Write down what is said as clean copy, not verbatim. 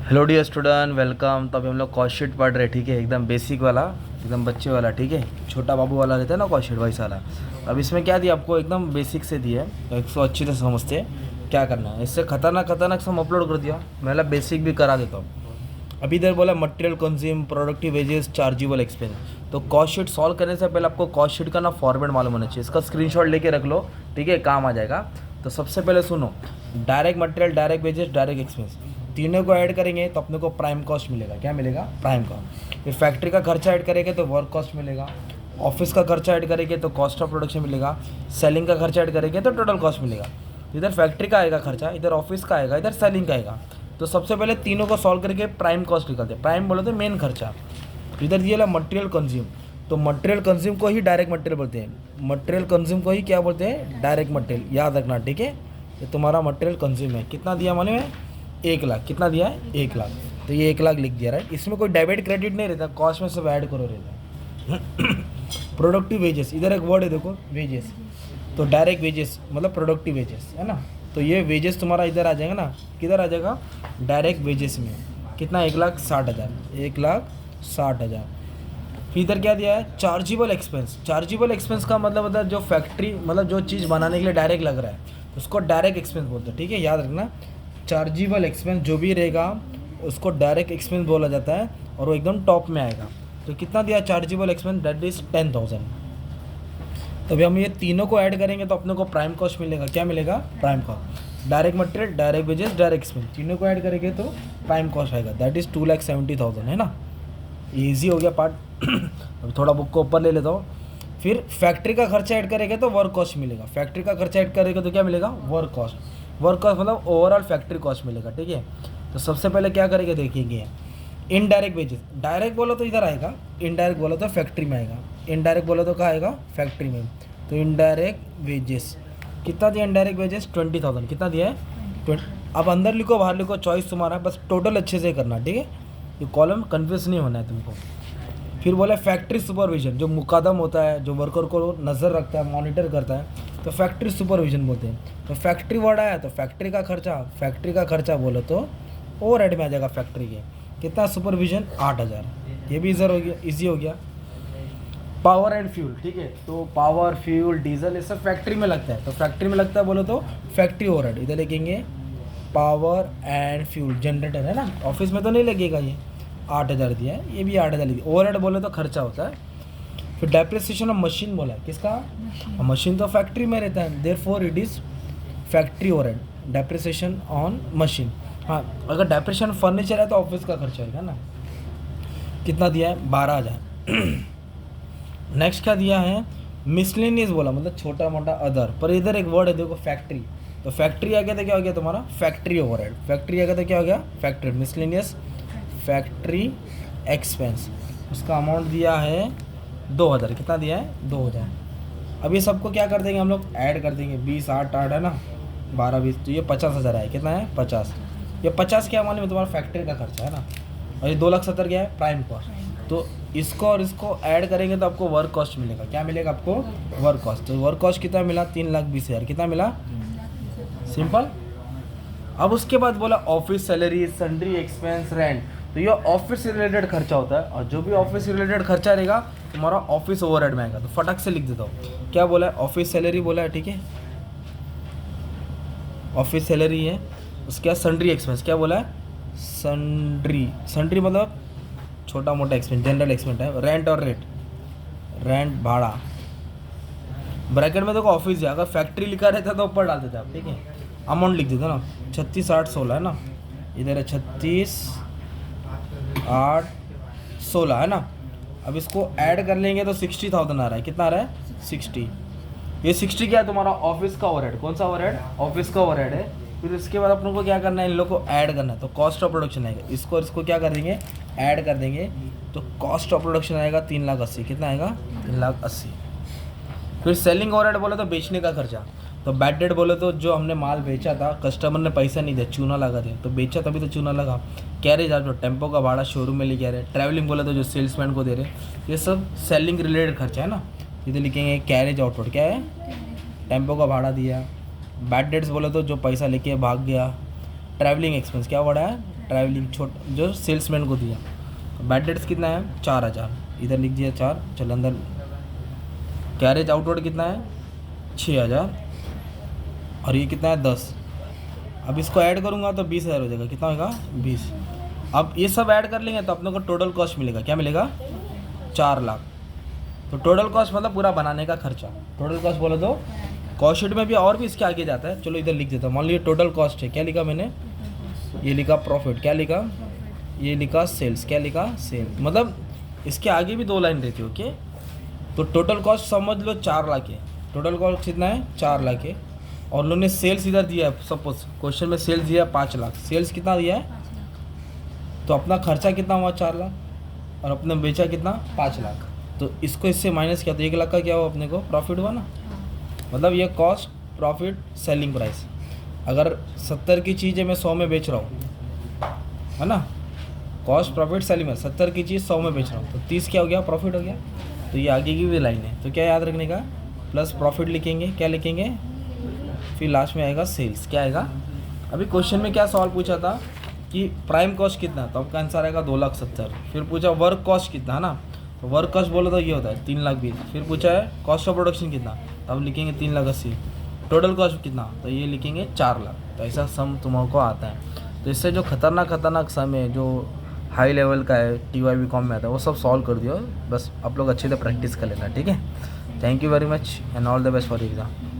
Hello dear student, welcome. तो अभी हम लोग कॉस्ट शीट पढ़ रहे हैं, ठीक है। एकदम बेसिक वाला, एकदम बच्चे वाला, ठीक है। छोटा बाबू वाला रहता है ना कॉस्ट शीट, वैसा वाला। अब इसमें क्या दिया आपको, एकदम बेसिक से दिया है, तो इसको अच्छी से समझते हैं क्या करना है। इससे खतरनाक खतरनाक सब अपलोड कर दिया, मैं बेसिक भी करा देता हूँ। अभी इधर बोला material consume, productive wages, chargeable expense. तो कॉस्ट शीट सॉल्व करने से पहले आपको कॉस्ट शीट का ना फॉर्मेट मालूम होना चाहिए। इसका स्क्रीनशॉट लेके रख लो, ठीक है, काम आ जाएगा। तो सबसे पहले सुनो, direct material, direct wages, direct expense, तीनों को ऐड करेंगे तो अपने को प्राइम कॉस्ट मिलेगा। क्या मिलेगा? Prime cost. फिर फैक्ट्री का खर्चा ऐड करेंगे तो वर्क कॉस्ट मिलेगा। ऑफिस का खर्चा ऐड करेंगे तो कॉस्ट ऑफ प्रोडक्शन मिलेगा। सेलिंग का खर्चा ऐड करेंगे तो टोटल कॉस्ट मिलेगा। इधर फैक्ट्री का आएगा खर्चा, इधर ऑफिस का आएगा, इधर सेलिंग का आएगा। तो सबसे पहले तीनों को सॉल्व करके प्राइम कॉस्ट निकालते हैं। प्राइम बोले तो मेन खर्चा। इधर दिया मटेरियल कंज्यूम, तो मटेरियल कंज्यूम को ही डायरेक्ट मटेरियल बोलते हैं। मटेरियल कंज्यूम को ही क्या बोलते हैं? Direct material. याद रखना, ठीक है। ये तुम्हारा मटेरियल कंज्यूम है। कितना दिया मालूम है? 1 लाख। कितना दिया है? 1 लाख। तो ये 1 लाख लिख दिया, राइट। इसमें कोई डेबिट क्रेडिट नहीं रहता, कॉस्ट में सब ऐड करो रहता है। प्रोडक्टिव वेजेस, इधर एक वर्ड है देखो, वेजेस। तो डायरेक्ट वेजेस मतलब प्रोडक्टिव वेजेस, है ना। तो ये वेजेस तुम्हारा इधर आ जाएगा ना, किधर आ जाएगा? डायरेक्ट वेजेस में। कितना? 1,60,000। 1,60,000। फिर इधर क्या दिया है? Chargeable expense. चार्जेबल एक्सपेंस का मतलब होता है जो फैक्ट्री, मतलब जो चीज़ बनाने के लिए डायरेक्ट लग रहा है, उसको डायरेक्ट एक्सपेंस बोलते हैं, ठीक है। याद रखना, चार्जेबल एक्सपेंस जो भी रहेगा उसको डायरेक्ट एक्सपेंस बोला जाता है, और वो एकदम टॉप में आएगा। तो कितना दिया चार्जेबल एक्सपेंस? That is 10,000। तो अभी हम ये तीनों को ऐड करेंगे तो अपने को प्राइम कॉस्ट मिलेगा। क्या मिलेगा? Prime cost. Direct material, direct wages, direct expense, तीनों को ऐड करेंगे तो प्राइम कॉस्ट आएगा। दैट इज़ 2,70,000, है ना। ईजी हो गया पार्ट। अभी थोड़ा बुक को ऊपर ले लेता हूँ। फिर फैक्ट्री का खर्चा ऐड करेंगे तो वर्क कॉस्ट मिलेगा। फैक्ट्री का खर्चा ऐड करेंगे तो क्या मिलेगा? Work cost. वर्क कॉस्ट मतलब ओवरऑल फैक्ट्री कॉस्ट मिलेगा, ठीक है। तो सबसे पहले क्या करेंगे देखेंगे, इनडायरेक्ट वेजेस। डायरेक्ट बोलो तो इधर आएगा, इनडायरेक्ट बोलो तो फैक्ट्री में आएगा। इनडायरेक्ट बोलो तो कहाँ आएगा? फैक्ट्री में। तो इनडायरेक्ट वेजेस कितना दिया? Indirect wages 20,000। कितना दिया है? 20। अब अंदर लिखो बाहर लिखो, चॉइस तुम्हारा है, बस टोटल अच्छे से करना, ठीक है। ये कॉलम कन्फ्यूज नहीं होना है तुमको। फिर बोला फैक्ट्री सुपरविजन, जो मुकादम होता है, जो वर्कर को नज़र रखता है, मॉनिटर करता है, तो फैक्ट्री सुपरविजन बोलते हैं। तो फैक्ट्री वर्ड आया तो फैक्ट्री का खर्चा, फैक्ट्री का खर्चा बोलो तो ओवर हेड में आ जाएगा फैक्ट्री के। कितना? सुपरविजन 8,000। ये भी इधर हो गया, ईजी हो गया। पावर एंड फ्यूल, ठीक है। तो पावर, फ्यूल, डीजल, ये सब फैक्ट्री में लगता है। तो फैक्ट्री में लगता है बोलो तो फैक्ट्री ओवरहेड। इधर लिखेंगे पावर एंड फ्यूल, जनरेटर, है ना। ऑफिस में तो नहीं लगेगा, ये 8,000 दिया है, ये भी 8,000 दिया। ओवरहेड बोले तो खर्चा होता है। फिर डेप्रिसिएशन ऑफ मशीन बोला है, किसका? मशीन तो फैक्ट्री में रहता है, therefore it is factory overhead. Depreciation on machine. हाँ, अगर डेप्रिसिएशन फर्नीचर है तो ऑफिस का खर्चा होगा ना। कितना दिया है? 12,000। नेक्स्ट क्या दिया है? मिसलेनियस बोला, मतलब छोटा मोटा अदर। पर इधर एक वर्ड है देखो, फैक्ट्री। तो फैक्ट्री आ गया तो क्या हो गया तुम्हारा? Factory overhead. फैक्ट्री आ गया तो क्या हो गया? फैक्ट्री। मिसलेनियस फैक्ट्री एक्सपेंस, उसका अमाउंट दिया है 2,000। कितना दिया है? 2,000। अब ये सबको क्या कर देंगे हम लोग? ऐड कर देंगे। 20, 8, 8 है ना, 12, 20, तो ये 50,000 है। कितना है? 50। ये 50 क्या मालूम है? तुम्हारा फैक्ट्री का खर्चा है ना। और ये 2,70,000 क्या है? Prime cost. तो इसको और इसको ऐड करेंगे तो आपको वर्क कॉस्ट मिलेगा। क्या मिलेगा आपको? Work cost. तो वर्क कॉस्ट कितना मिला? 3,20,000। कितना मिला? सिंपल। अब उसके बाद बोला office salary, sundry expense, rent. तो ये ऑफिस से रिलेटेड खर्चा होता है, और जो भी ऑफिस से रिलेटेड खर्चा रहेगा तुम्हारा ऑफिस ओवरहेड में आएगा। तो फटाक से लिख देता हूँ। क्या बोला है? ऑफिस सैलरी बोला है, ठीक है। ऑफिस सैलरी है। उसके बाद सन्ड्री एक्सपेंस, क्या बोला है? सन्ड्री। सन्ड्री मतलब छोटा मोटा एक्सपेंस, जनरल एक्सपेंस है। रेंट और रेट, रेंट भाड़ा। ब्रैकेट में देखो ऑफिस है, अगर फैक्ट्री लिखा रहता तो ऊपर डाल देते आप, ठीक है। अमाउंट लिख देते ना, 36, 8, 16 है ना। इधर है 36, 8, 16 है ना। अब इसको ऐड कर लेंगे तो 60,000 आ रहा है। कितना आ रहा है? 60। ये 60 क्या है? तुम्हारा ऑफिस का ओवरहेड। कौन सा ओवरहेड? ऑफिस का ओवरहेड है। फिर इसके बाद अपन को क्या करना है? इन लोगों को ऐड करना है। तो कॉस्ट ऑफ प्रोडक्शन आएगा। इसको और इसको क्या कर देंगे? ऐड कर देंगे। तो कॉस्ट ऑफ प्रोडक्शन आएगा 3,80,000। कितना आएगा? 3,80,000। फिर सेलिंग ओवरहेड बोले तो बेचने का खर्चा। तो बैड डेट बोले तो जो हमने माल बेचा था, कस्टमर ने पैसा नहीं दिया, चूना लगा दिया, तो बेचा तभी तो चूना लगा। कैरेज आप जो टेम्पो का भाड़ा शोरूम में लेके आ रहे। ट्रैवलिंग बोले तो जो सेल्समैन को दे रहे, ये सब सेलिंग रिलेटेड खर्चा है ना। इधर लिखेंगे कैरेज आउटवर्ड, क्या है? टेम्पो का भाड़ा दिया। बैड डेट्स बोले तो जो पैसा लेके भाग गया। ट्रैवलिंग एक्सपेंस क्या बढ़ा है? ट्रैवलिंग जो सेल्समैन को दिया। बैड डेट्स कितना है 4000, इधर लिख दिया 4, चलो अंदर। कैरेज आउटवर्ड कितना है 6000, और ये कितना है 10। अब इसको ऐड करूँगा तो 20,000 हो जाएगा, कितना होगा 20। अब ये सब ऐड कर लेंगे तो अपने को टोटल कॉस्ट मिलेगा, क्या मिलेगा 4 लाख। तो टोटल कॉस्ट मतलब पूरा बनाने का खर्चा। टोटल कॉस्ट बोलो तो कॉस्ट शीट में भी और भी इसके आगे जाता है, चलो इधर लिख देता हूँ। मान लीजिए टोटल कॉस्ट है, क्या लिखा मैंने, ये लिखा प्रॉफिट, क्या लिखा, ये लिखा सेल्स, क्या लिखा सेल, मतलब इसके आगे भी 2 लाइन रहती है। ओके, तो टोटल कॉस्ट समझ लो 4 लाख है। टोटल कॉस्ट कितना है 4 लाख है, और उन्होंने सेल्स इधर दिया है, सपोज क्वेश्चन में सेल्स दिया है 5 लाख, सेल्स कितना दिया है, तो अपना खर्चा कितना हुआ 4 लाख, और अपने बेचा कितना 5 लाख। तो इसको इससे माइनस किया तो 1 लाख का क्या हुआ अपने को प्रॉफिट हुआ ना। मतलब ये कॉस्ट प्रॉफिट सेलिंग प्राइस, अगर 70 की चीज़ है मैं 100 में बेच रहा हूँ, है ना, कॉस्ट प्रॉफिट सेलिंग में 70 की चीज़ 100 में बेच रहा हूँ, तो 30 क्या हो गया प्रॉफिट हो गया। तो ये आगे की भी लाइन है, तो क्या याद रखने का, प्लस प्रॉफिट लिखेंगे, क्या लिखेंगे, फिर लास्ट में आएगा सेल्स, क्या आएगा। अभी क्वेश्चन में क्या सवाल पूछा था कि प्राइम कॉस्ट कितना, तो आपका आंसर आएगा 2,70,000। फिर पूछा वर्क कॉस्ट कितना, है ना, तो वर्क कॉस्ट बोलो तो ये होता है 3,20,000। फिर पूछा है कॉस्ट ऑफ प्रोडक्शन कितना, तो अब लिखेंगे 3,80,000। टोटल कॉस्ट कितना, तो ये लिखेंगे 4 लाख। तो ऐसा सम तुम्हारे को आता है। तो इससे जो खतरनाक सम है, जो हाई लेवल का है, TYBCom में आता है, वो सब सॉल्व कर दियो। बस आप लोग अच्छे से प्रैक्टिस कर लेना, ठीक है। Thank you very much and all the best for exam.